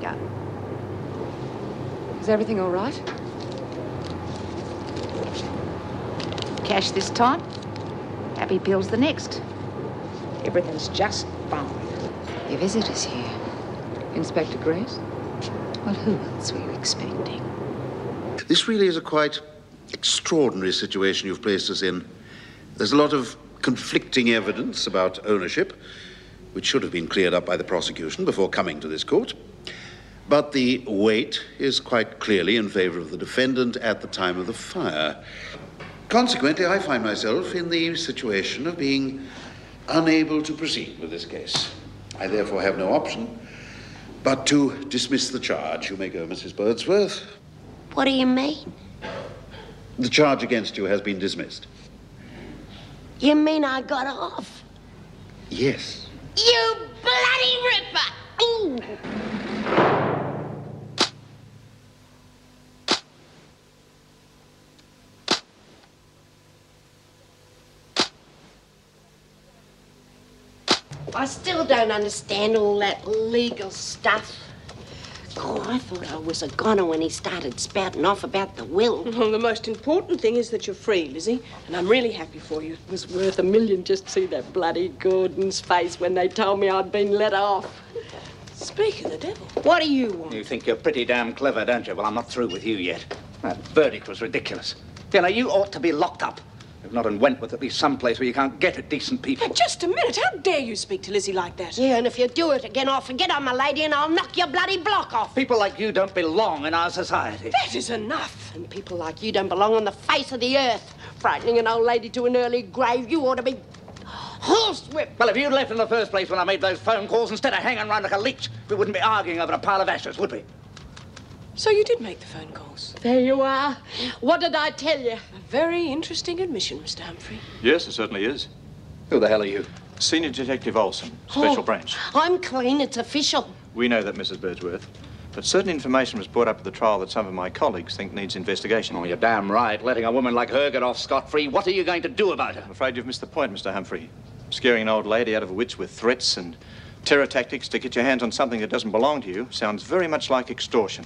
go. Is everything all right? Cash this time, happy pills the next. Everything's just fine. Your visitor's here. Inspector Grace? Well, who else were you expecting? This really is a quite extraordinary situation you've placed us in. There's a lot of conflicting evidence about ownership, which should have been cleared up by the prosecution before coming to this court. But the weight is quite clearly in favour of the defendant at the time of the fire. Consequently, I find myself in the situation of being unable to proceed with this case. I therefore have no option but to dismiss the charge. You may go, Mrs. Birdsworth. What do you mean? The charge against you has been dismissed. You mean I got off? Yes. You bloody ripper! Ooh. I still don't understand all that legal stuff. God, I thought I was a goner when he started spouting off about the will. Well, the most important thing is that you're free, Lizzie, and I'm really happy for you. It was worth $1 million just to see that bloody Gordon's face when they told me I'd been let off. Speak of the devil, what do you want? You think you're pretty damn clever, don't you? Well, I'm not through with you yet. That verdict was ridiculous. You know, you ought to be locked up. If not in Wentworth, at least someplace where you can't get at decent people. Just a minute. How dare you speak to Lizzie like that? Yeah, and if you do it again, I'll forget I'm a lady and I'll knock your bloody block off. People like you don't belong in our society. That is enough. And people like you don't belong on the face of the earth. Frightening an old lady to an early grave, you ought to be horsewhipped. Well, if you'd left in the first place when I made those phone calls instead of hanging around like a leech, we wouldn't be arguing over a pile of ashes, would we? So you did make the phone calls? There you are. What did I tell you? A very interesting admission, Mr. Humphrey. Yes, it certainly is. Who the hell are you? Senior Detective Olsen, Special Branch. I'm clean. It's official. We know that, Mrs. Birdsworth. But certain information was brought up at the trial that some of my colleagues think needs investigation. Oh, you're damn right. Letting a woman like her get off scot-free. What are you going to do about her? I'm afraid you've missed the point, Mr. Humphrey. Scaring an old lady out of her wits with threats and terror tactics to get your hands on something that doesn't belong to you sounds very much like extortion.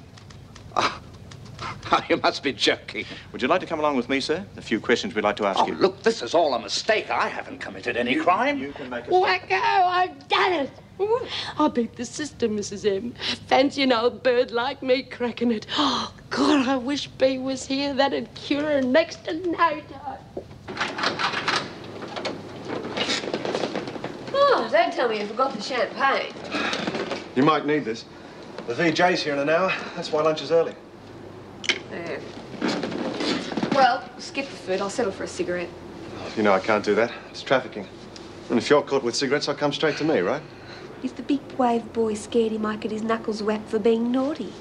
Oh, you must be joking. Would you like to come along with me, sir? A few questions we'd like to ask you. Oh, look, this is all a mistake. I haven't committed any crime. You can make a... Wacko, I've done it. I beat the system, Mrs. M. Fancy an old bird like me cracking it. Oh, God, I wish B was here. That'd cure her next to no time. Oh, don't tell me you forgot the champagne. You might need this. The VJ's here in an hour. That's why lunch is early. There. Well, skip the food. I'll settle for a cigarette. You know I can't do that. It's trafficking. And if you're caught with cigarettes, I'll come straight to me, right? If the big wave boy scared he might get his knuckles whacked for being naughty.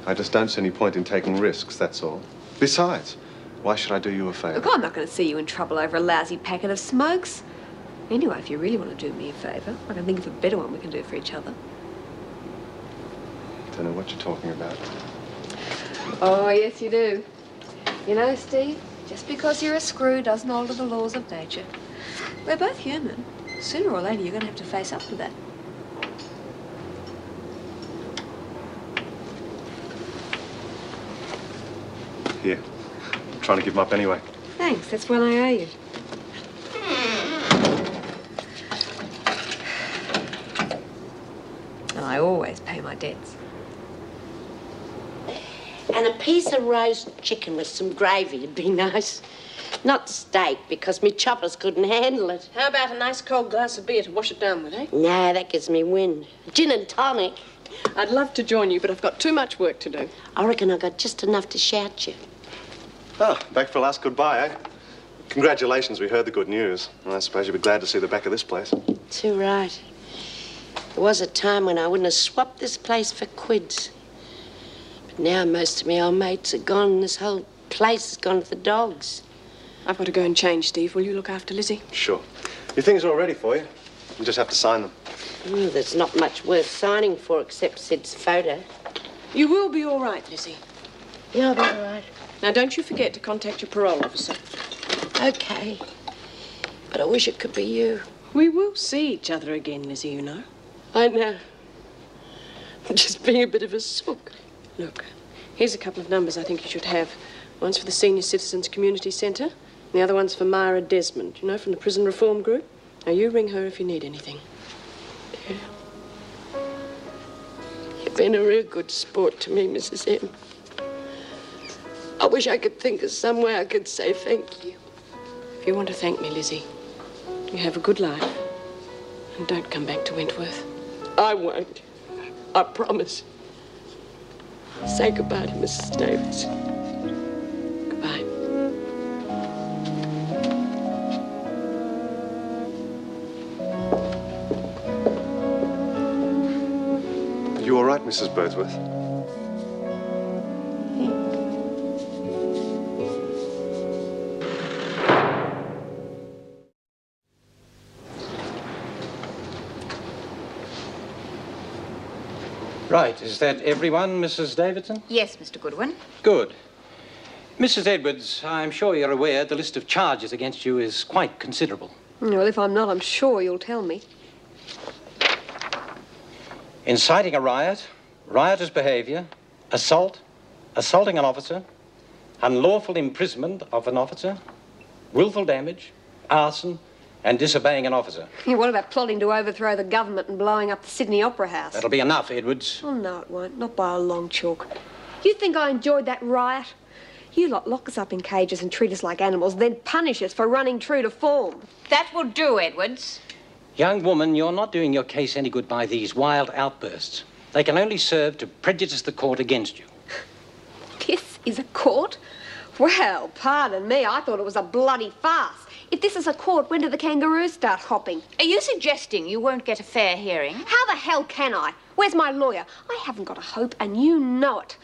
I just don't see any point in taking risks, that's all. Besides, why should I do you a favour? Look, I'm not going to see you in trouble over a lousy packet of smokes. Anyway, if you really want to do me a favour, I can think of a better one we can do for each other. Don't know what you're talking about. Oh, yes, you do. You know, Steve, just because you're a screw doesn't alter the laws of nature. We're both human. Sooner or later, you're going to have to face up to that. Here. I'm trying to give them up anyway. Thanks, that's what I owe you. I always pay my debts. And a piece of roast chicken with some gravy would be nice. Not steak, because me choppers couldn't handle it. How about a nice cold glass of beer to wash it down with, eh? No, that gives me wind. Gin and tonic. I'd love to join you, but I've got too much work to do. I reckon I got just enough to shout you. Oh, back for a last goodbye, eh? Congratulations, we heard the good news. Well, I suppose you'll be glad to see the back of this place. Too right. There was a time when I wouldn't have swapped this place for quids. But now most of my old mates are gone and this whole place has gone to the dogs. I've got to go and change, Steve. Will you look after Lizzie? Sure. Your things are all ready for you. You just have to sign them. Oh, there's not much worth signing for except Sid's photo. You will be all right, Lizzie. Yeah, I'll be all right. Now, don't you forget to contact your parole officer. Okay. But I wish it could be you. We will see each other again, Lizzie, you know. I know. Just being a bit of a sook. Look, here's a couple of numbers I think you should have. One's for the Senior Citizens Community Centre, and the other one's for Myra Desmond, you know, from the Prison Reform Group. Now, you ring her if you need anything. Yeah. You've been a real good sport to me, Mrs. M. I wish I could think of some way I could say thank you. If you want to thank me, Lizzie, you have a good life. And don't come back to Wentworth. I won't. I promise. Say goodbye to Mrs. Davidson. Goodbye. Are you all right, Mrs. Birdsworth? Right, is that everyone, Mrs. Davidson? Yes, Mr. Goodwin. Good. Mrs. Edwards, I'm sure you're aware the list of charges against you is quite considerable. Well, if I'm not, I'm sure you'll tell me. Inciting a riot, riotous behaviour, assault, assaulting an officer, unlawful imprisonment of an officer, willful damage, arson, and disobeying an officer. What about plotting to overthrow the government and blowing up the Sydney Opera House? That'll be enough, Edwards. Oh, no, it won't. Not by a long chalk. You think I enjoyed that riot? You lot lock us up in cages and treat us like animals, then punish us for running true to form. That will do, Edwards. Young woman, you're not doing your case any good by these wild outbursts. They can only serve to prejudice the court against you. This is a court? Well, pardon me, I thought it was a bloody farce. If this is a court, when do the kangaroos start hopping? Are you suggesting you won't get a fair hearing? How the hell can I? Where's my lawyer? I haven't got a hope, and you know it.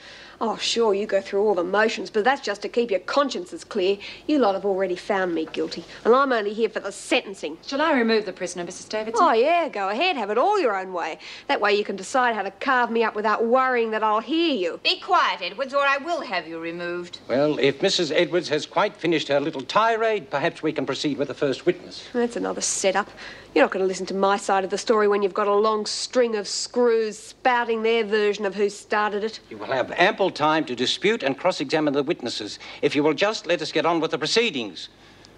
Oh, sure, you go through all the motions, but that's just to keep your consciences clear. You lot have already found me guilty, and I'm only here for the sentencing. Shall I remove the prisoner, Mrs. Davidson? Oh, yeah, go ahead. Have it all your own way. That way you can decide how to carve me up without worrying that I'll hear you. Be quiet, Edwards, or I will have you removed. Well, if Mrs. Edwards has quite finished her little tirade, perhaps we can proceed with the first witness. That's another setup. You're not going to listen to my side of the story when you've got a long string of screws spouting their version of who started it. You will have ample time to dispute and cross-examine the witnesses if you will just let us get on with the proceedings.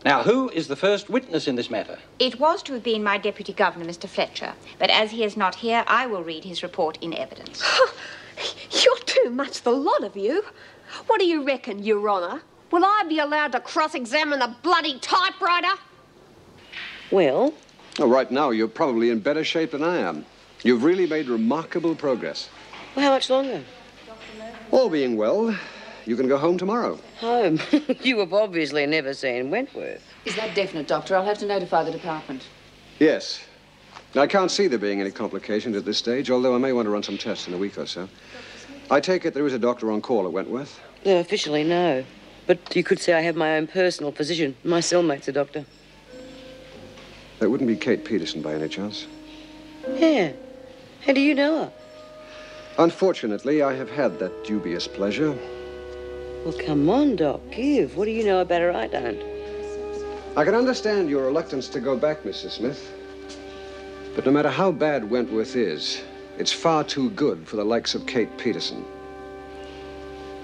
Now, who is the first witness in this matter? It was to have been my Deputy Governor, Mr. Fletcher, but as he is not here, I will read his report in evidence. You're too much, the lot of you. What do you reckon, Your Honour? Will I be allowed to cross-examine the bloody typewriter? Well? Well, right now, you're probably in better shape than I am. You've really made remarkable progress. Well, how much longer? All being well, you can go home tomorrow. Home? You have obviously never seen Wentworth. Is that definite, Doctor? I'll have to notify the department. Yes. I can't see there being any complications at this stage, although I may want to run some tests in a week or so. I take it there is a doctor on call at Wentworth? No, officially, no. But you could say I have my own personal physician. My cellmate's a doctor. That wouldn't be Kate Peterson by any chance? Yeah. How do you know her? Unfortunately, I have had that dubious pleasure. Well, come on, Doc. Give. What do you know about her I don't? I can understand your reluctance to go back, Mrs. Smith. But no matter how bad Wentworth is, it's far too good for the likes of Kate Peterson.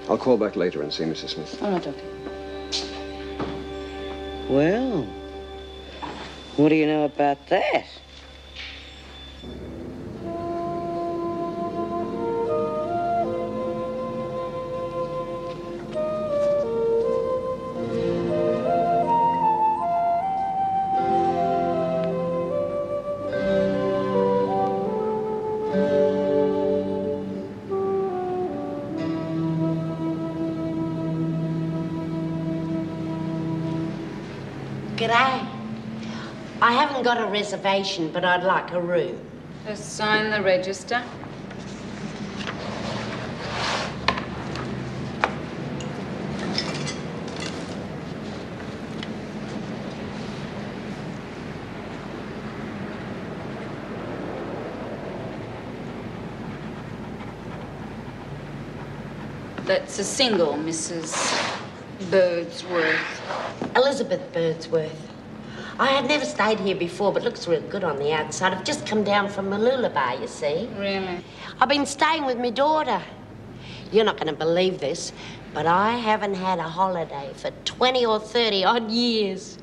I'll call back later and see Mrs. Smith. All right, Doctor. Well, what do you know about that? G'day. I haven't got a reservation, but I'd like a room. Just sign the register. That's a single, Mrs. Birdsworth. Elizabeth Birdsworth. I have never stayed here before, but looks real good on the outside. I've just come down from Millar, you see. Really? I've been staying with my daughter. You're not going to believe this, but I haven't had a holiday for 20 or 30 odd years.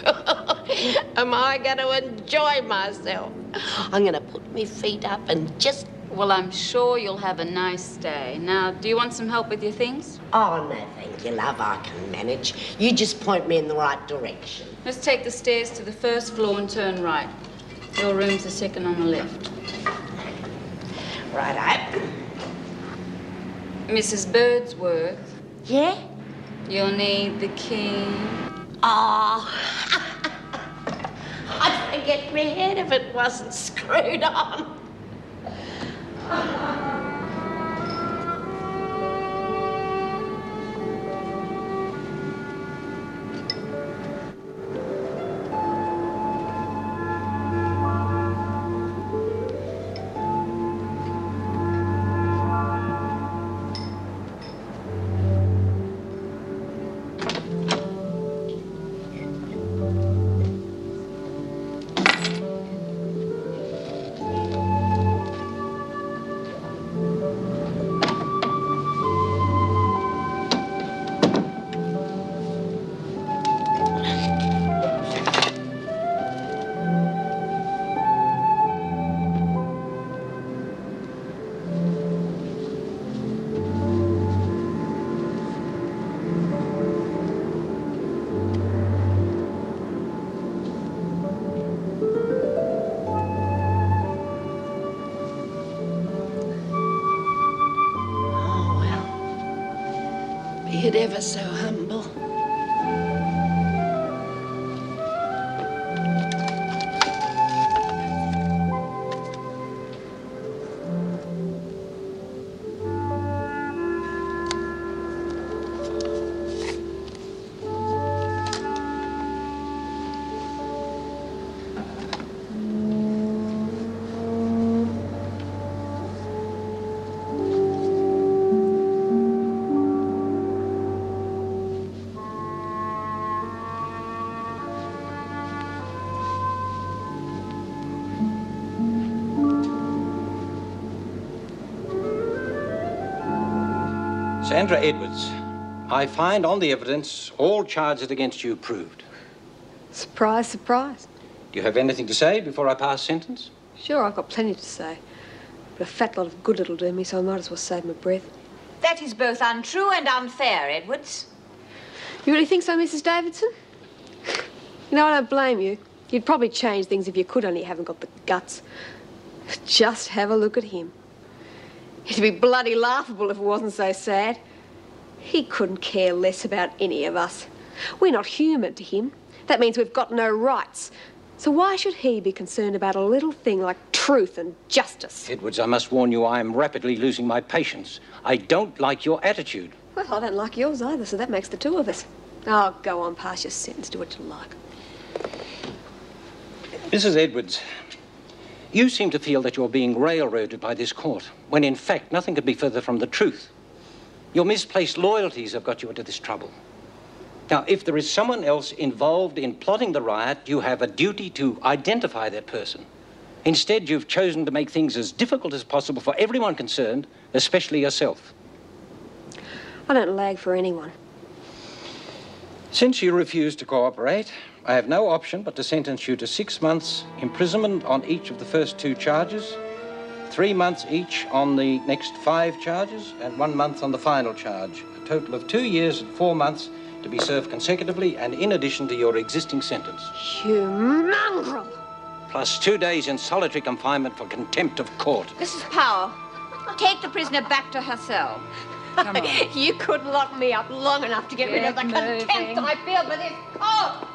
Am I going to enjoy myself? I'm going to put my feet up and just... Well, I'm sure you'll have a nice day. Now, do you want some help with your things? Oh, no, thank you, love. I can manage. You just point me in the right direction. Let's take the stairs to the first floor and turn right. Your room's the second on the left. Righto. Mrs. Birdsworth. Yeah? You'll need the key. Oh, I'd forget my head if it wasn't screwed on. Be it ever so humble. Sandra Edwards, I find on the evidence all charges against you proved. Surprise, surprise. Do you have anything to say before I pass sentence? Sure, I've got plenty to say. But a fat lot of good it'll do me, so I might as well save my breath. That is both untrue and unfair, Edwards. You really think so, Mrs. Davidson? You know, I don't blame you. You'd probably change things if you could, only you haven't got the guts. Just have a look at him. It'd be bloody laughable if it wasn't so sad. He couldn't care less about any of us. We're not human to him. That means we've got no rights. So why should he be concerned about a little thing like truth and justice? Edwards, I must warn you, I am rapidly losing my patience. I don't like your attitude. Well, I don't like yours either, so that makes the two of us. Oh, go on, pass your sentence, do what you like. Mrs. Edwards, you seem to feel that you're being railroaded by this court, when in fact nothing could be further from the truth. Your misplaced loyalties have got you into this trouble. Now, if there is someone else involved in plotting the riot, you have a duty to identify that person. Instead, you've chosen to make things as difficult as possible for everyone concerned, especially yourself. I don't lag for anyone. Since you refuse to cooperate, I have no option but to sentence you to 6 months imprisonment on each of the first 2 charges, 3 months each on the next 5 charges, and 1 month on the final charge. A total of 2 years and 4 months to be served consecutively and in addition to your existing sentence. You mongrel! Plus 2 days in solitary confinement for contempt of court. Mrs. Powell, take the prisoner back to her cell. Come on. You could lock me up long enough to get rid of the contempt I feel for this court!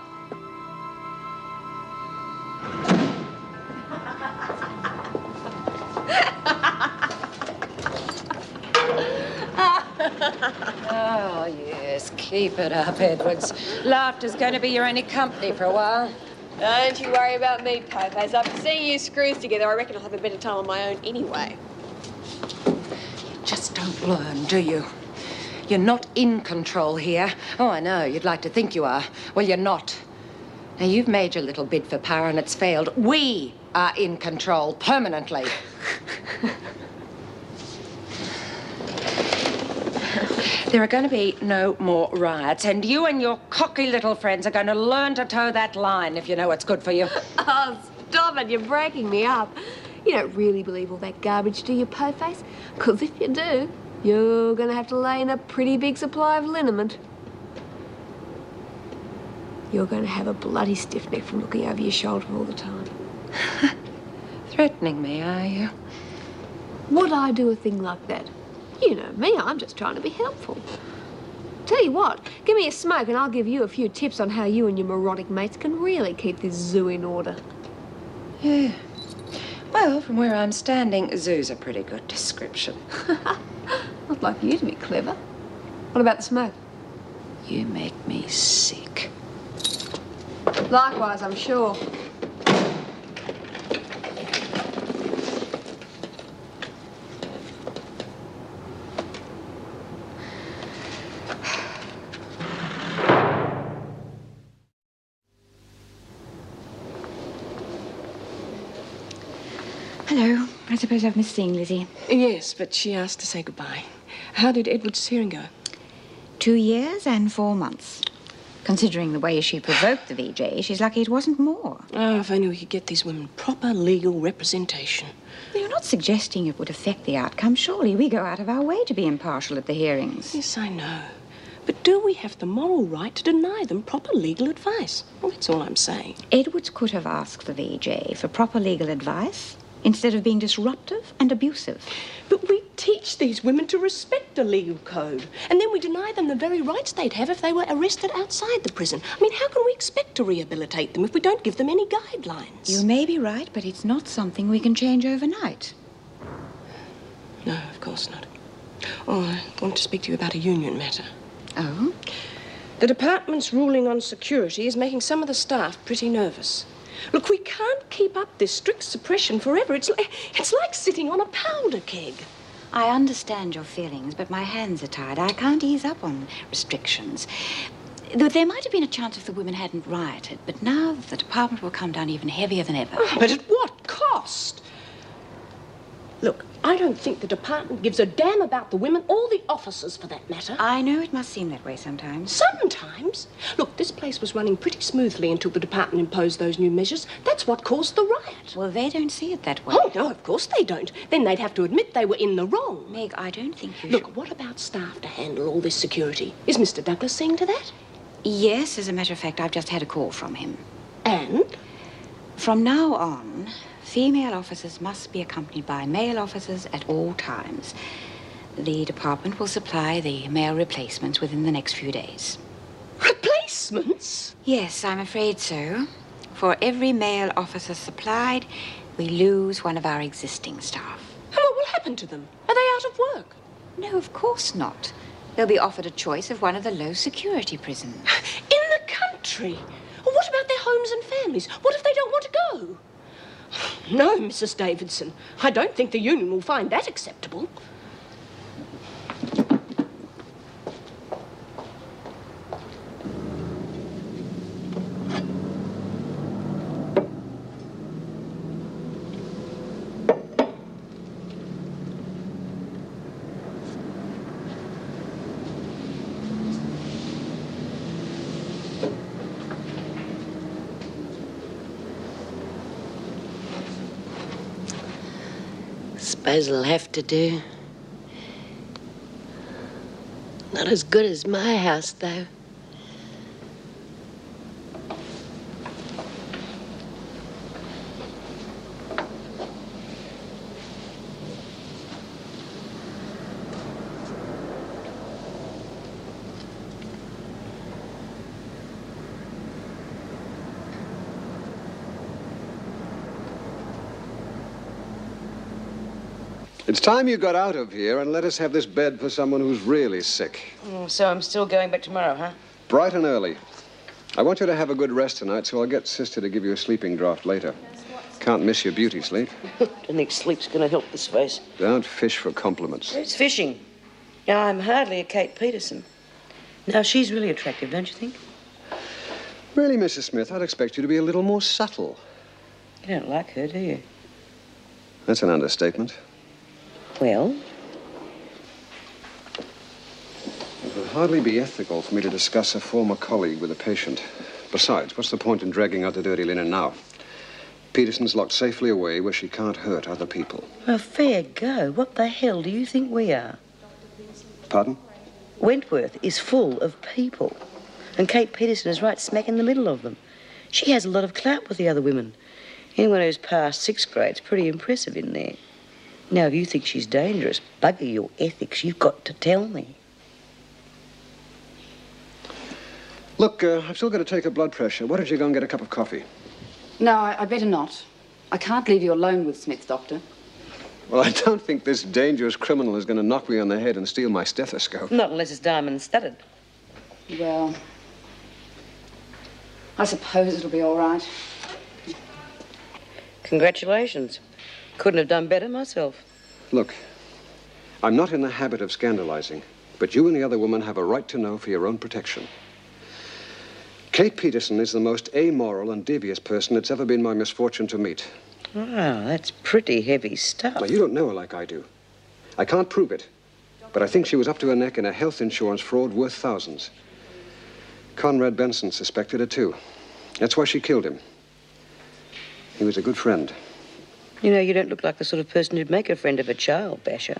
Oh, yes, keep it up, Edwards. Laughter's going to be your only company for a while. Don't you worry about me, Popeyes. After seeing you screws together, I reckon I'll have a better time on my own anyway. You just don't learn, do you? You're not in control here. Oh, I know, you'd like to think you are. Well, you're not. Now, you've made your little bid for power and it's failed. We are in control permanently. There are going to be no more riots, and you and your cocky little friends are going to learn to toe that line if you know what's good for you. Oh, stop it. You're breaking me up. You don't really believe all that garbage, do you, po-face? Because if you do, you're going to have to lay in a pretty big supply of liniment. You're going to have a bloody stiff neck from looking over your shoulder all the time. Threatening me, are you? Would I do a thing like that? You know me, I'm just trying to be helpful. Tell you what, give me a smoke and I'll give you a few tips on how you and your moronic mates can really keep this zoo in order. Yeah. Well, from where I'm standing, zoo's a pretty good description. I'd like you to be clever. What about the smoke? You make me sick. Likewise, I'm sure. Hello. I suppose I've missed seeing Lizzie. Yes, but she asked to say goodbye. How did Edward's hearing go? 2 years and 4 months. Considering the way she provoked the VJ, she's lucky it wasn't more. Oh, if only we could get these women proper legal representation. You're not suggesting it would affect the outcome, surely. We go out of our way to be impartial at the hearings. Yes, I know. But do we have the moral right to deny them proper legal advice? Well, that's all I'm saying. Edwards could have asked the VJ for proper legal advice instead of being disruptive and abusive. But we teach these women to respect the legal code, and then we deny them the very rights they'd have if they were arrested outside the prison. I mean, how can we expect to rehabilitate them if we don't give them any guidelines? You may be right, but it's not something we can change overnight. No, of course not. Oh, I want to speak to you about a union matter. Oh? The department's ruling on security is making some of the staff pretty nervous. Look, we can't keep up this strict suppression forever. It's like sitting on a powder keg. I understand your feelings, but my hands are tied. I can't ease up on restrictions. There might have been a chance if the women hadn't rioted, but now the department will come down even heavier than ever. Oh, but at what cost? Look, I don't think the department gives a damn about the women or the officers, for that matter. I know it must seem that way sometimes. Sometimes? Look, this place was running pretty smoothly until the department imposed those new measures. That's what caused the riot. Well, they don't see it that way. Oh, no, of course they don't. Then they'd have to admit they were in the wrong. Meg, I don't think you Look, should. what about staff to handle all this security? Is Mr. Douglas seeing to that? Yes, as a matter of fact, I've just had a call from him. And? From now on, female officers must be accompanied by male officers at all times. The department will supply the male replacements within the next few days. Replacements? Yes, I'm afraid so. For every male officer supplied, we lose one of our existing staff. And what will happen to them? Are they out of work? No, of course not. They'll be offered a choice of one of the low-security prisons. In the country? Well, what about their homes and families? What if they don't want to go? No, Mrs. Davidson. I don't think the union will find that acceptable. Suppose it'll have to do. Not as good as my house, though. It's time you got out of here and let us have this bed for someone who's really sick. Oh, so I'm still going back tomorrow, huh? Bright and early. I want you to have a good rest tonight, so I'll get Sister to give you a sleeping draught later. Can't miss your beauty sleep. I don't think sleep's going to help this face. Don't fish for compliments. It's fishing. Yeah, I'm hardly a Kate Peterson. Now, she's really attractive, don't you think? Really, Mrs. Smith, I'd expect you to be a little more subtle. You don't like her, do you? That's an understatement. Well? It would hardly be ethical for me to discuss a former colleague with a patient. Besides, what's the point in dragging out the dirty linen now? Peterson's locked safely away where she can't hurt other people. Well, fair go. What the hell do you think we are? Pardon? Wentworth is full of people. And Kate Peterson is right smack in the middle of them. She has a lot of clout with the other women. Anyone who's passed 6th grade's pretty impressive in there. Now, if you think she's dangerous, bugger your ethics, you've got to tell me. Look, I've still got to take her blood pressure. Why don't you go and get a cup of coffee? No, I'd better not. I can't leave you alone with Smith, Doctor. Well, I don't think this dangerous criminal is going to knock me on the head and steal my stethoscope. Not unless it's diamond-studded. Well, I suppose it'll be all right. Congratulations. Couldn't have done better myself. Look, I'm not in the habit of scandalizing, but you and the other woman have a right to know for your own protection. Kate Peterson is the most amoral and devious person it's ever been my misfortune to meet. Wow, that's pretty heavy stuff. Now, you don't know her like I do. I can't prove it, but I think she was up to her neck in a health insurance fraud worth thousands. Conrad Benson suspected her, too. That's why she killed him. He was a good friend. You know, you don't look like the sort of person who'd make a friend of a child basher.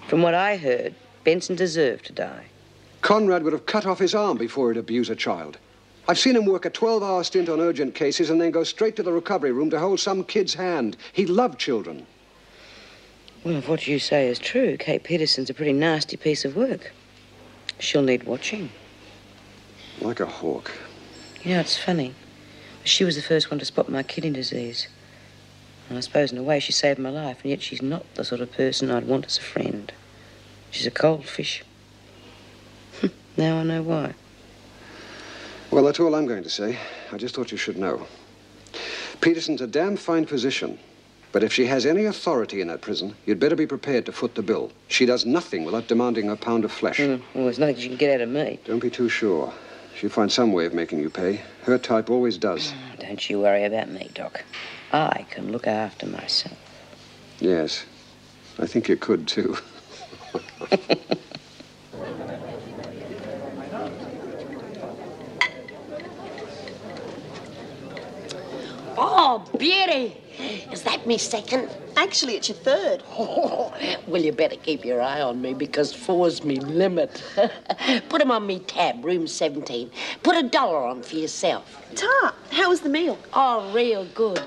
From what I heard, Benson deserved to die. Conrad would have cut off his arm before he'd abuse a child. I've seen him work a 12-hour stint on urgent cases and then go straight to the recovery room to hold some kid's hand. He loved children. Well, if what you say is true, Kate Peterson's a pretty nasty piece of work. She'll need watching. Like a hawk. You know, it's funny. She was the first one to spot my kidney disease. And I suppose, in a way, she saved my life, and yet she's not the sort of person I'd want as a friend. She's a cold fish. Now I know why. Well, that's all I'm going to say. I just thought you should know. Peterson's a damn fine physician, but if she has any authority in that prison, you'd better be prepared to foot the bill. She does nothing without demanding a pound of flesh. Well, there's nothing she can get out of me. Don't be too sure. She'll find some way of making you pay. Her type always does. Don't you worry about me, Doc. I can look after myself. Yes, I think you could, too. Oh, beauty! Is that me second? Actually, it's your third. Oh, well, you better keep your eye on me because 4's me limit. Put 'em on me tab, room 17. Put $1 on for yourself. Ta, how was the meal? Oh, real good.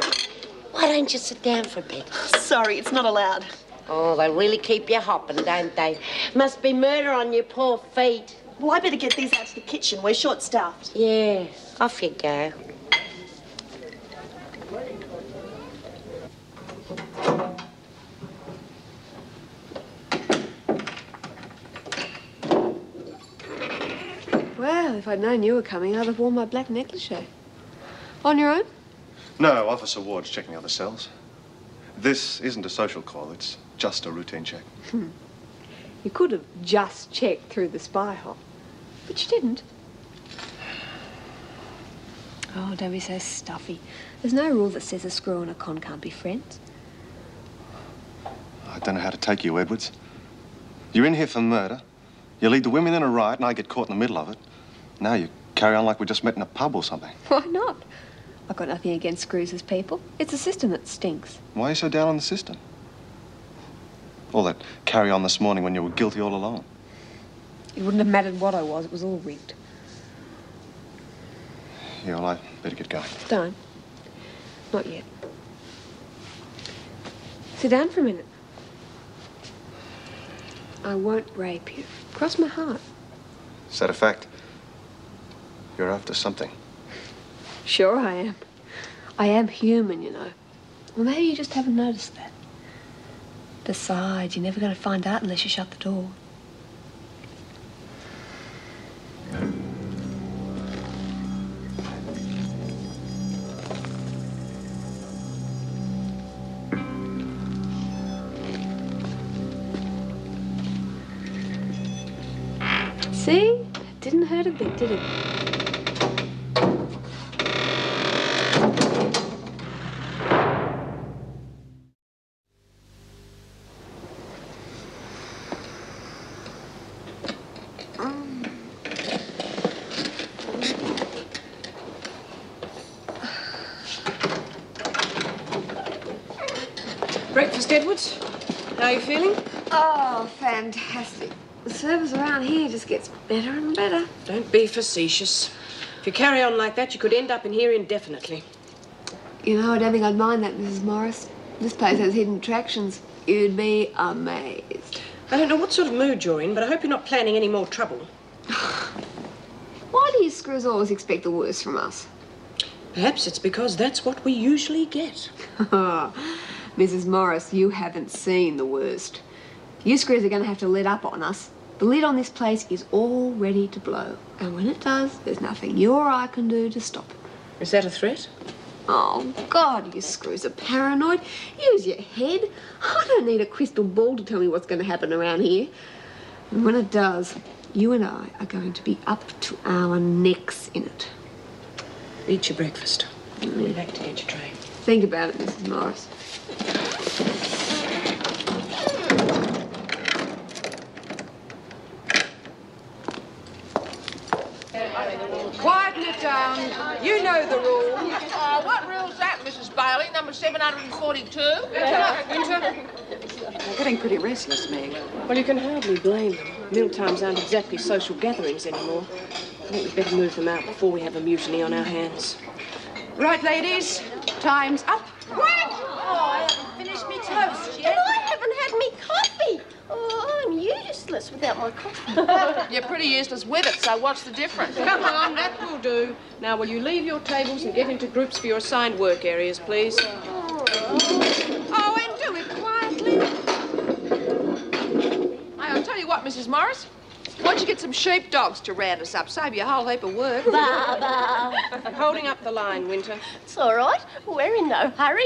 Why don't you sit down for a bit? Sorry, it's not allowed. Oh, they really keep you hopping, don't they? Must be murder on your poor feet. Well, I better get these out to the kitchen. We're short-staffed. Yeah, off you go. Well, if I'd known you were coming, I'd have worn my black negligee. On your own? No, Officer Ward's checking other cells. This isn't a social call. It's just a routine check. You could have just checked through the spy hole, but you didn't. Oh, don't be so stuffy. There's no rule that says a screw and a con can't be friends. I don't know how to take you, Edwards. You're in here for murder. You lead the women in a riot and I get caught in the middle of it. Now you carry on like we just met in a pub or something. Why not? I've got nothing against screws as people. It's the system that stinks. Why are you so down on the system? All that carry on this morning when you were guilty all along. It wouldn't have mattered what I was. It was all rigged. Yeah, well, I better get going. Don't. Not yet. Sit down for a minute. I won't rape you. Cross my heart. Is that a fact? You're after something. Sure I am. I am human, you know. Well, maybe you just haven't noticed that. Besides, you're never going to find out unless you shut the door. See? It didn't hurt a bit, did it? Breakfast, Edwards. How are you feeling? Oh, fantastic. The service around here just gets better and better. Don't be facetious. If you carry on like that, you could end up in here indefinitely. You know, I don't think I'd mind that, Mrs. Morris. This place has hidden attractions. You'd be amazed. I don't know what sort of mood you're in, but I hope you're not planning any more trouble. Why do you screws always expect the worst from us? Perhaps it's because that's what we usually get. Mrs. Morris, you haven't seen the worst. You screws are going to have to let up on us. The lid on this place is all ready to blow. And when it does, there's nothing you or I can do to stop it. Is that a threat? Oh, God, you screws are paranoid. Use your head. I don't need a crystal ball to tell me what's going to happen around here. And when it does, you and I are going to be up to our necks in it. Eat your breakfast. I'll be back to get your tray. Think about it, Mrs. Morris. Quieten it down. You know the rule. Oh, what rule's that, Mrs. Bailey? Number 742? Winter. They're getting pretty restless, Meg. Well, you can hardly blame them. Mealtimes aren't exactly social gatherings anymore. I think we'd better move them out before we have a mutiny on our hands. Right, ladies. Time's up. What? Oh, I haven't finished me toast yet. And I haven't had me coffee. Oh, I'm useless without my coffee. You're pretty useless with it, so what's the difference? Come on, that will do. Now, will you leave your tables and get into groups for your assigned work areas, please? Oh, and do it quietly. I'll tell you what, Mrs. Morris. Why don't you get some sheepdogs to round us up? Save you a whole heap of work. Baba. Holding up the line, Winter. It's all right. We're in no hurry.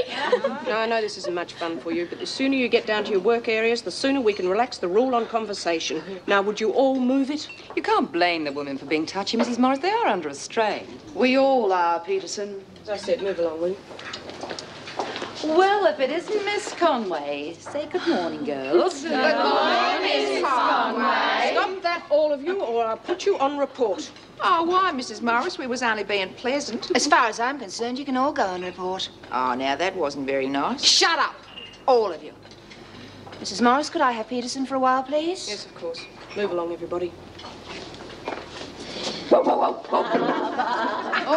No, I know this isn't much fun for you, but the sooner you get down to your work areas, the sooner we can relax the rule on conversation. Now, would you all move it? You can't blame the women for being touchy, Mrs. Morris. They are under a strain. We all are, Peterson. As I said, move along, will you? Well, if it isn't Miss Conway, say good morning, girls. Good morning, Miss Conway. Stop that, all of you, or I'll put you on report. Oh, why, Mrs. Morris? We was only being pleasant. As far as I'm concerned, you can all go and report. Oh, now, that wasn't very nice. Shut up, all of you. Mrs. Morris, could I have Peterson for a while, please? Yes, of course. Move along, everybody. All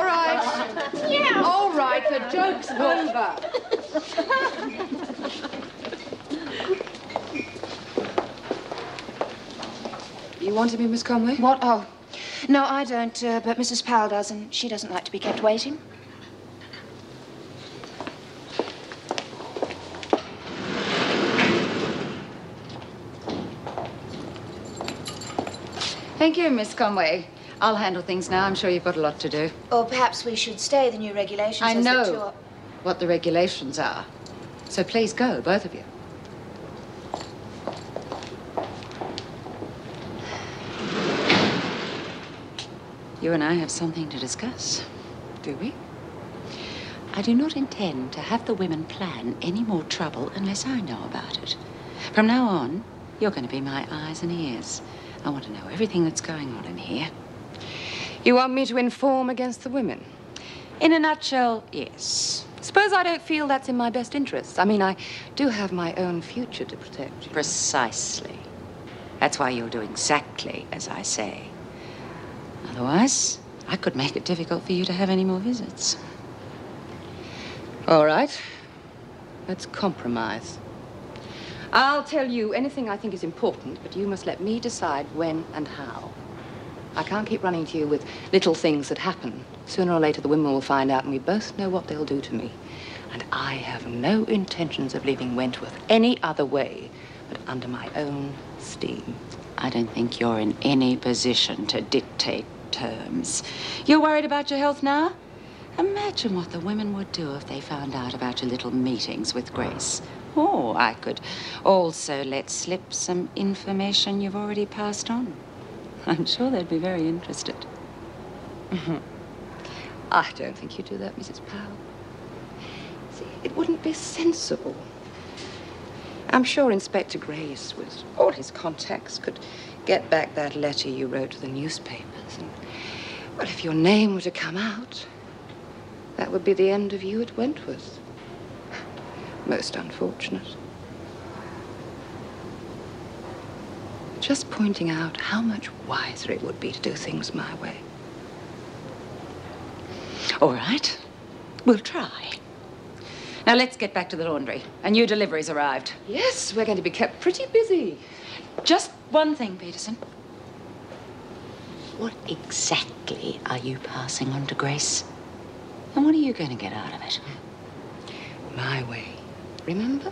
right. Yeah. All right, the joke's over. You wanted me, Miss Conway? What? Oh, no, I don't, but Mrs. Powell does, and she doesn't like to be kept waiting. Thank you, Miss Conway. I'll handle things now. I'm sure you've got a lot to do. Or perhaps we should stay. The new regulations. I says that know you're... what the regulations are. So please go, both of you. You and I have something to discuss, do we? I do not intend to have the women plan any more trouble unless I know about it. From now on, you're going to be my eyes and ears. I want to know everything that's going on in here. You want me to inform against the women? In a nutshell, yes. Suppose I don't feel that's in my best interests. I mean, I do have my own future to protect. Precisely. That's why you'll do exactly as I say. Otherwise, I could make it difficult for you to have any more visits. All right. Let's compromise. I'll tell you anything I think is important, but you must let me decide when and how. I can't keep running to you with little things that happen. Sooner or later, the women will find out, and we both know what they'll do to me. And I have no intentions of leaving Wentworth any other way but under my own steam. I don't think you're in any position to dictate terms. You're worried about your health now? Imagine what the women would do if they found out about your little meetings with Grace. Oh, I could also let slip some information you've already passed on. I'm sure they'd be very interested. I don't think you'd do that, Mrs. Powell. See, it wouldn't be sensible. I'm sure Inspector Grace, with all his contacts, could get back that letter you wrote to the newspapers. And, well, if your name were to come out, that would be the end of you at Wentworth. Most unfortunate. Just pointing out how much wiser it would be to do things my way. All right, we'll try. Now let's get back to the laundry. A new delivery's arrived. Yes, we're going to be kept pretty busy. Just one thing, Peterson. What exactly are you passing on to Grace? And what are you going to get out of it? My way. Remember?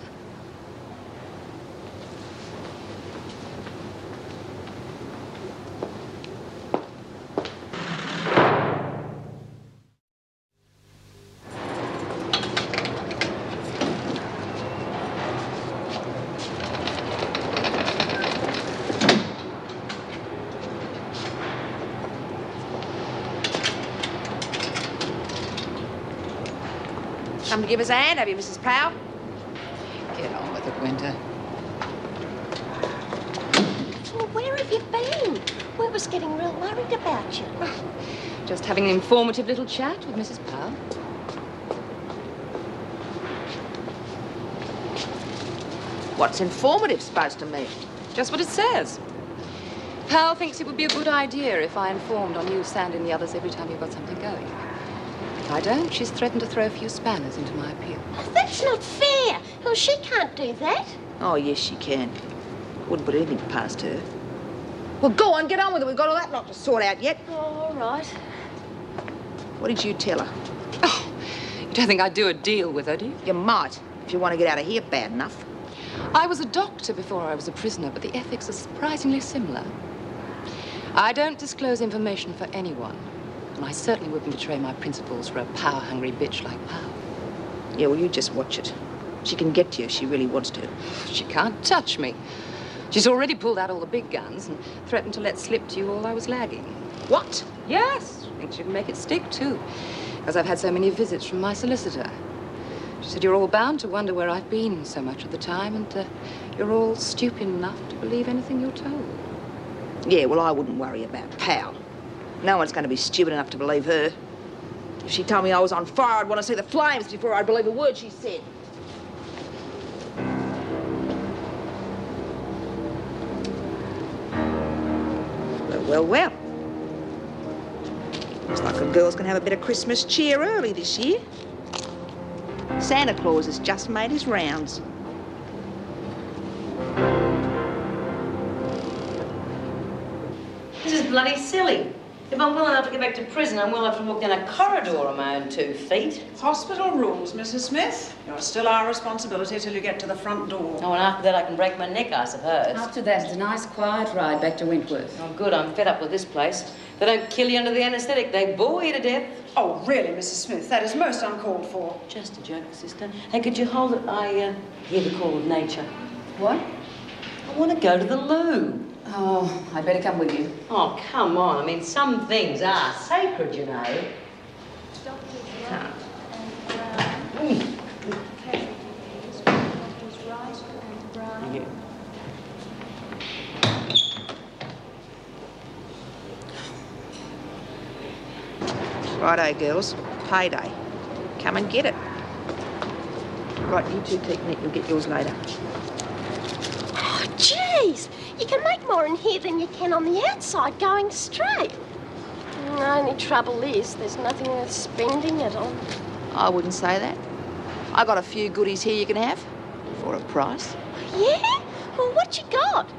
Come to give us a hand, have you, Mrs. Powell? Get on with it, Winter. Well, where have you been? We was getting real worried about you. Just having an informative little chat with Mrs. Powell. What's informative supposed to mean? Just what it says. Powell thinks it would be a good idea if I informed on you, Sandy, and the others every time you've got something going. If I don't, she's threatened to throw a few spanners into my appeal. Oh, that's not fair. Well, she can't do that. Oh, yes, she can. Wouldn't put anything past her. Well, go on, get on with it. We've got all that lot to sort out yet. Oh, all right. What did you tell her? Oh, you don't think I'd do a deal with her, do you? You might, if you want to get out of here bad enough. I was a doctor before I was a prisoner, but the ethics are surprisingly similar. I don't disclose information for anyone. And I certainly wouldn't betray my principles for a power-hungry bitch like Powell. Yeah, well, you just watch it. She can get to you if she really wants to. She can't touch me. She's already pulled out all the big guns and threatened to let slip to you all I was lagging. What? Yes. I think she can make it stick, too. Because I've had so many visits from my solicitor. She said you're all bound to wonder where I've been so much of the time, and you're all stupid enough to believe anything you're told. Yeah, well, I wouldn't worry about Powell. No one's going to be stupid enough to believe her. If she told me I was on fire, I'd want to see the flames before I'd believe a word she said. Well. Looks like a girl's going to have a bit of Christmas cheer early this year. Santa Claus has just made his rounds. This is bloody silly. If I'm well enough to get back to prison, I'm well enough to walk down a corridor on my own 2 feet. Hospital rules, Mrs. Smith. You're still our responsibility till you get to the front door. Oh, and after that I can break my neck, I suppose. After that, it's a nice quiet ride back to Wentworth. Oh, good. I'm fed up with this place. They don't kill you under the anaesthetic. They bore you to death. Oh, really, Mrs. Smith? That is most uncalled for. Just a joke, sister. Hey, could you hold it? I hear the call of nature. What? I want to go to the loo. Oh, I'd better come with you. Oh, come on. I mean, some things are sacred, you know. Righto, girls. Payday. Come and get it. Right, you two keep neat. You'll get yours later. Oh, jeez. You can make more in here than you can on the outside going straight. The only trouble is there's nothing worth spending it on. I wouldn't say that. I got a few goodies here you can have for a price. Yeah? Well, what you got?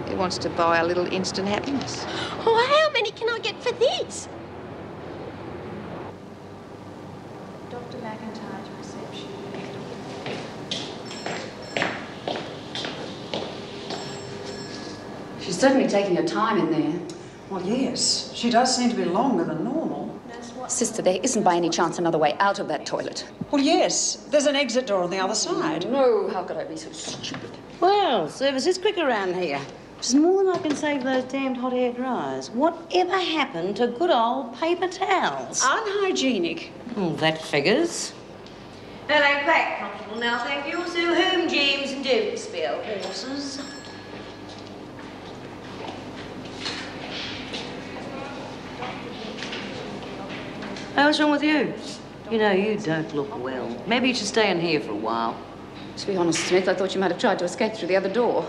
Who wants to buy a little instant happiness? Oh, how many can I get for this? Dr. McIntyre's reception. She's certainly taking her time in there. Well, yes. She does seem to be longer than normal. Sister, there isn't by any chance another way out of that toilet. Well, yes. There's an exit door on the other side. No, how could I be so stupid? Well, service is quick around here. Which is more than I can save those damned hot air dryers. Whatever happened to good old paper towels? Unhygienic. Oh, that figures. Hello, quite comfortable now, thank you. So home, James, and don't spill horses. Oh, what's wrong with you? You know, you don't look well. Maybe you should stay in here for a while. To be honest, Smith, I thought you might have tried to escape through the other door.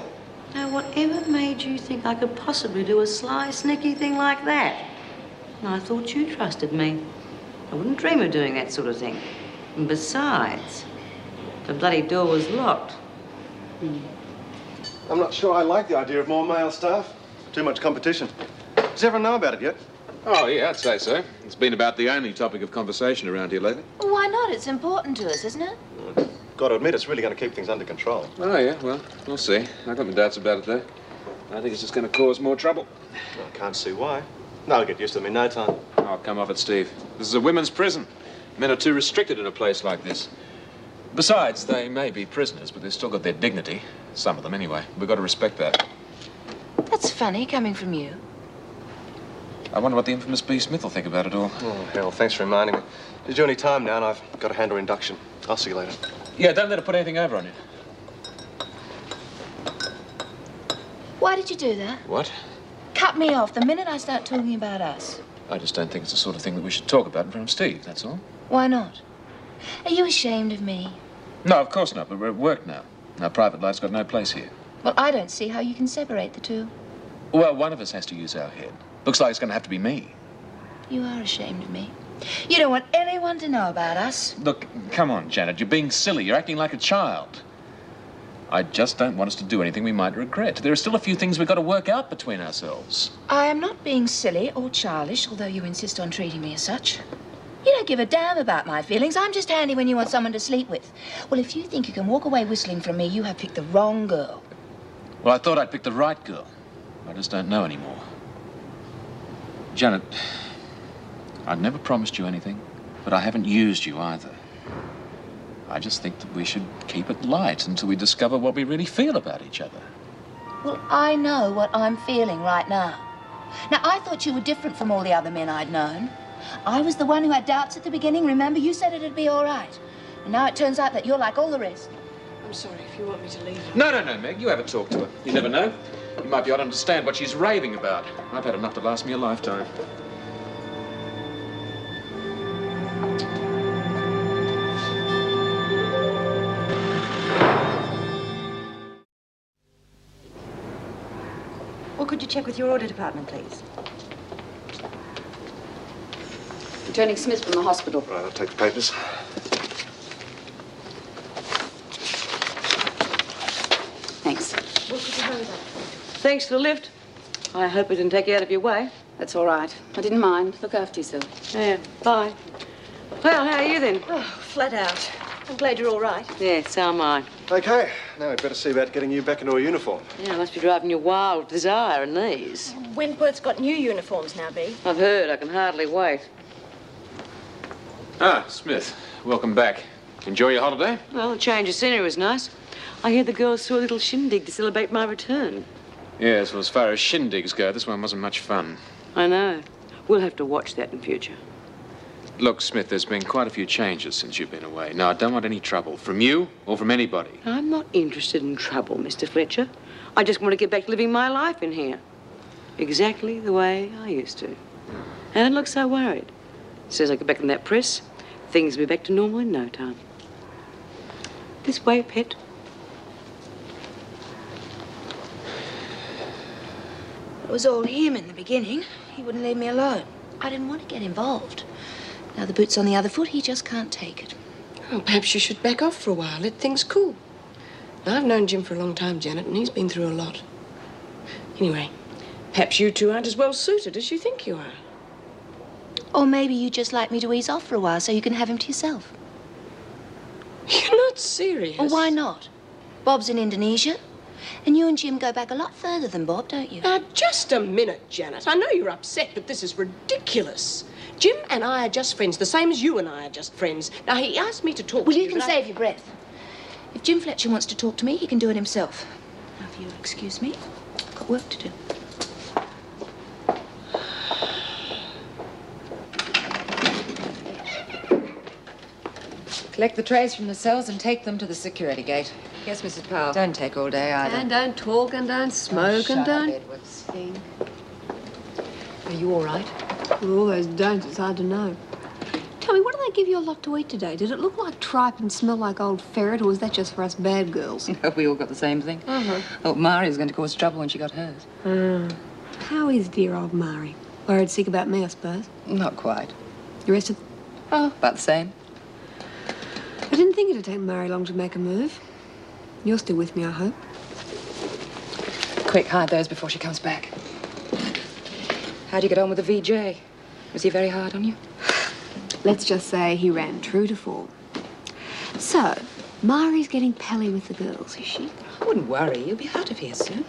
Now, whatever made you think I could possibly do a sly, sneaky thing like that? And I thought you trusted me. I wouldn't dream of doing that sort of thing. And besides, the bloody door was locked. I'm not sure I like the idea of more male staff. Too much competition. Does everyone know about it yet? Oh, yeah, I'd say so. It's been about the only topic of conversation around here lately. Well, why not? It's important to us, isn't it? Got to admit, it's really going to keep things under control. Oh, yeah, well, we'll see. I've got my doubts about it, though. I think it's just going to cause more trouble. Well, I can't see why. No, I'll get used to them in no time. Oh, come off it, Steve. This is a women's prison. Men are too restricted in a place like this. Besides, they may be prisoners, but they've still got their dignity. Some of them, anyway. We've got to respect that. That's funny, coming from you. I wonder what the infamous B. Smith will think about it all. Oh, hell, thanks for reminding me. It's your only time now, and I've got to handle induction. I'll see you later. Yeah, don't let her put anything over on you. Why did you do that? What? Cut me off the minute I start talking about us. I just don't think it's the sort of thing that we should talk about in front of Steve, that's all. Why not? Are you ashamed of me? No, of course not, but we're at work now. Our private life's got no place here. Well, I don't see how you can separate the two. Well, one of us has to use our head. Looks like it's going to have to be me. You are ashamed of me. You don't want anyone to know about us. Look, come on, Janet. You're being silly. You're acting like a child. I just don't want us to do anything we might regret. There are still a few things we've got to work out between ourselves. I am not being silly or childish, although you insist on treating me as such. You don't give a damn about my feelings. I'm just handy when you want someone to sleep with. Well, if you think you can walk away whistling from me, you have picked the wrong girl. Well, I thought I'd picked the right girl. I just don't know anymore. Janet, I've never promised you anything, but I haven't used you either. I just think that we should keep it light until we discover what we really feel about each other. Well, I know what I'm feeling right now. Now, I thought you were different from all the other men I'd known. I was the one who had doubts at the beginning. Remember, you said it'd be all right. And now it turns out that you're like all the rest. I'm sorry if you want me to leave. No, Meg. You have a talk to her. You never know. You might be able to understand what she's raving about. I've had enough to last me a lifetime. Or could you check with your order department, please? Returning Smith from the hospital. Right, I'll take the papers. Thanks. What could you hurry that? Thanks for the lift. I hope it didn't take you out of your way. That's all right. I didn't mind. Look after yourself. Yeah, bye. Well, how are you then? Oh, flat out. I'm glad you're all right. Yeah, so am I. OK, now we'd better see about getting you back into a uniform. Yeah, I must be driving you wild with desire in these. Wentworth's got new uniforms now, Bee. I've heard. I can hardly wait. Ah, Smith. Welcome back. Enjoy your holiday? Well, the change of scenery was nice. I hear the girls threw a little shindig to celebrate my return. Yes, well, as far as shindigs go, this one wasn't much fun. I know. We'll have to watch that in future. Look, Smith, there's been quite a few changes since you've been away. Now, I don't want any trouble from you or from anybody. I'm not interested in trouble, Mr. Fletcher. I just want to get back to living my life in here. Exactly the way I used to. And I don't look so worried. As soon as I get back in that press, things will be back to normal in no time. This way, pet. It was all him in the beginning. He wouldn't leave me alone. I didn't want to get involved. Now the boot's on the other foot, he just can't take it. Well, perhaps you should back off for a while, let things cool. Now, I've known Jim for a long time, Janet, and he's been through a lot. Anyway, perhaps you two aren't as well suited as you think you are. Or maybe you'd just like me to ease off for a while so you can have him to yourself. You're not serious. Well, why not? Bob's in Indonesia. And you and Jim go back a lot further than Bob, don't you? Now, just a minute, Janet. I know you're upset, but this is ridiculous. Jim and I are just friends, the same as you and I are just friends. Now, he asked me to talk to you. Well, you can save your breath. If Jim Fletcher wants to talk to me, he can do it himself. Now, if you'll excuse me, I've got work to do. Collect the trays from the cells and take them to the security gate. Yes, Mrs. Powell. Don't take all day either. And don't talk and don't smoke and don't... Edwards. Are you all right? With all those don'ts, it's hard to know. Tell me, what do they give you a lot to eat today? Did it look like tripe and smell like old ferret, or was that just for us bad girls? We all got the same thing. Thought Mari was going to cause trouble when she got hers. How is dear old Mari? Worried sick about me, I suppose? Not quite. The rest of... Oh, about the same. I didn't think it'd take Mari long to make a move. You're still with me, I hope. Quick, hide those before she comes back. How'd you get on with the VJ? Was he very hard on you? Let's just say he ran true to form. So, Mari's getting pally with the girls, is she? I wouldn't worry. You'll be out of here soon.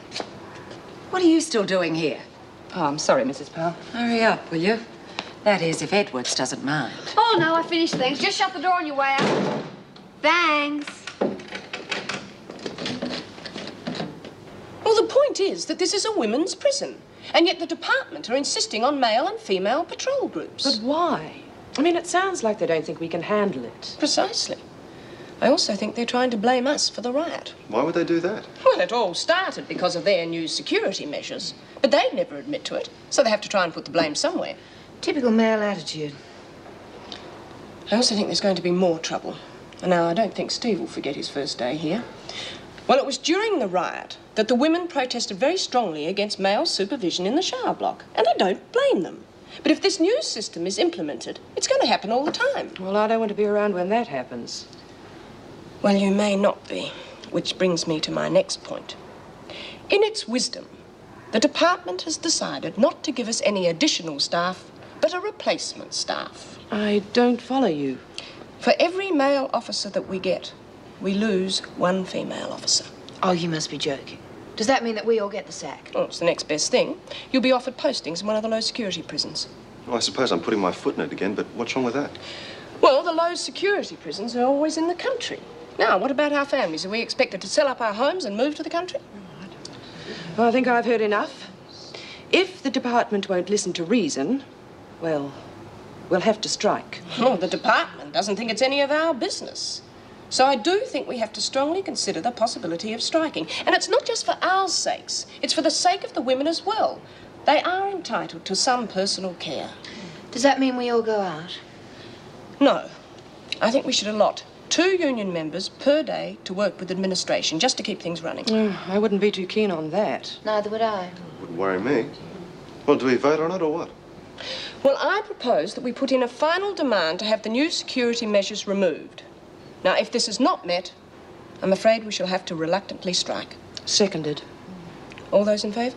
What are you still doing here? Oh, I'm sorry, Mrs. Powell. Hurry up, will you? That is, if Edwards doesn't mind. Oh, no, I finished things. Just shut the door on your way out. Thanks. Well, the point is that this is a women's prison, and yet the department are insisting on male and female patrol groups. But why? I mean, it sounds like they don't think we can handle it. Precisely. I also think they're trying to blame us for the riot. Why would they do that? Well, it all started because of their new security measures, but they'd never admit to it, so they have to try and put the blame somewhere. Typical male attitude. I also think there's going to be more trouble. And now, I don't think Steve will forget his first day here. Well, it was during the riot that the women protested very strongly against male supervision in the shower block, and I don't blame them. But if this new system is implemented, it's going to happen all the time. Well, I don't want to be around when that happens. Well, you may not be, which brings me to my next point. In its wisdom, the department has decided not to give us any additional staff, but a replacement staff. I don't follow you. For every male officer that we get, we lose one female officer. Oh, you must be joking. Does that mean that we all get the sack? Well, it's the next best thing. You'll be offered postings in one of the low-security prisons. Well, I suppose I'm putting my foot in it again, but what's wrong with that? Well, the low-security prisons are always in the country. Now, what about our families? Are we expected to sell up our homes and move to the country? Well, I think I've heard enough. If the department won't listen to reason, well, we'll have to strike. Well, the department doesn't think it's any of our business. So I do think we have to strongly consider the possibility of striking. And it's not just for our sakes. It's for the sake of the women as well. They are entitled to some personal care. Does that mean we all go out? No. I think we should allot 2 union members per day to work with administration, just to keep things running. I wouldn't be too keen on that. Neither would I. Wouldn't worry me. Well, do we vote on it or what? Well, I propose that we put in a final demand to have the new security measures removed. Now, if this is not met, I'm afraid we shall have to reluctantly strike. Seconded. All those in favour?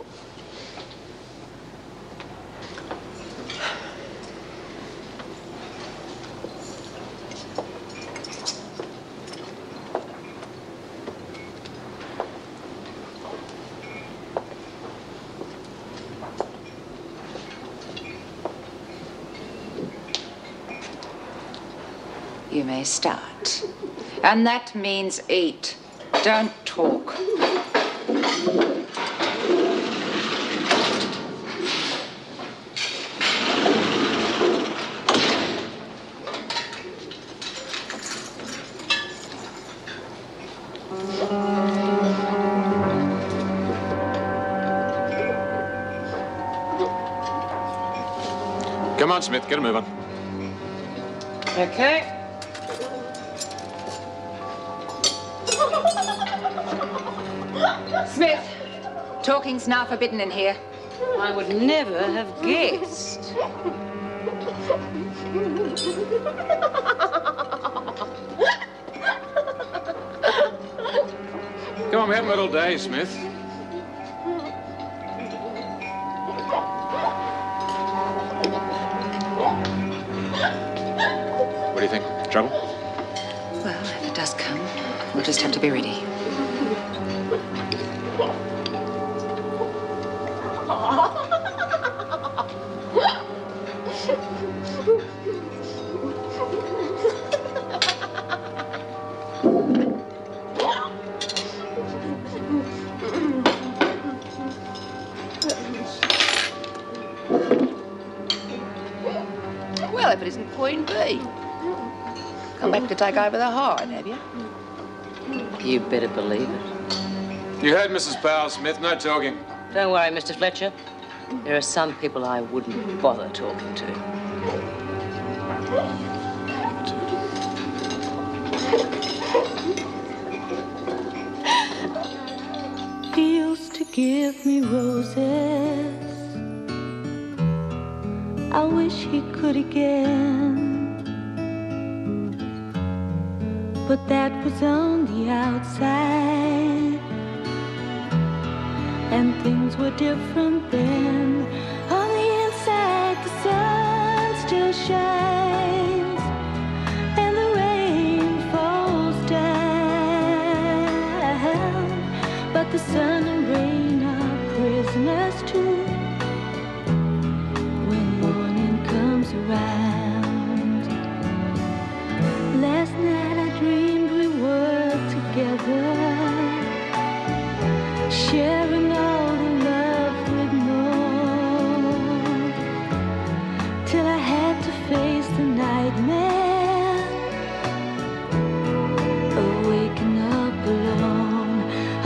You may start. And that means eat. Don't talk. Come on, Smith, get a move on. Okay. Smith, talking's now forbidden in here. I would never have guessed. Come on, we haven't got all day, Smith. What do you think? Trouble? Well, if it does come, we'll just have to be ready. Well, if it isn't Queen Bee. Come back to take over the hide, have you? You better believe it. You heard Mrs. Powell, Smith. No talking. Don't worry, Mr. Fletcher. There are some people I wouldn't bother talking to. give me roses. I wish he could again, but that was on the outside, and things were different then. On the inside, the sun still shines, and the rain falls down, but the sun and rain are prisoners too. Around. Last night I dreamed we were together, sharing all the love we'd known, till I had to face the nightmare of waking up alone.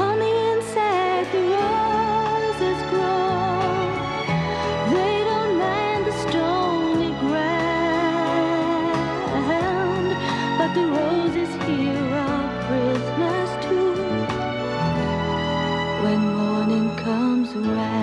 On the inside the roses grow, they don't mind the storm, but the roses here are prisoners too. When morning comes around.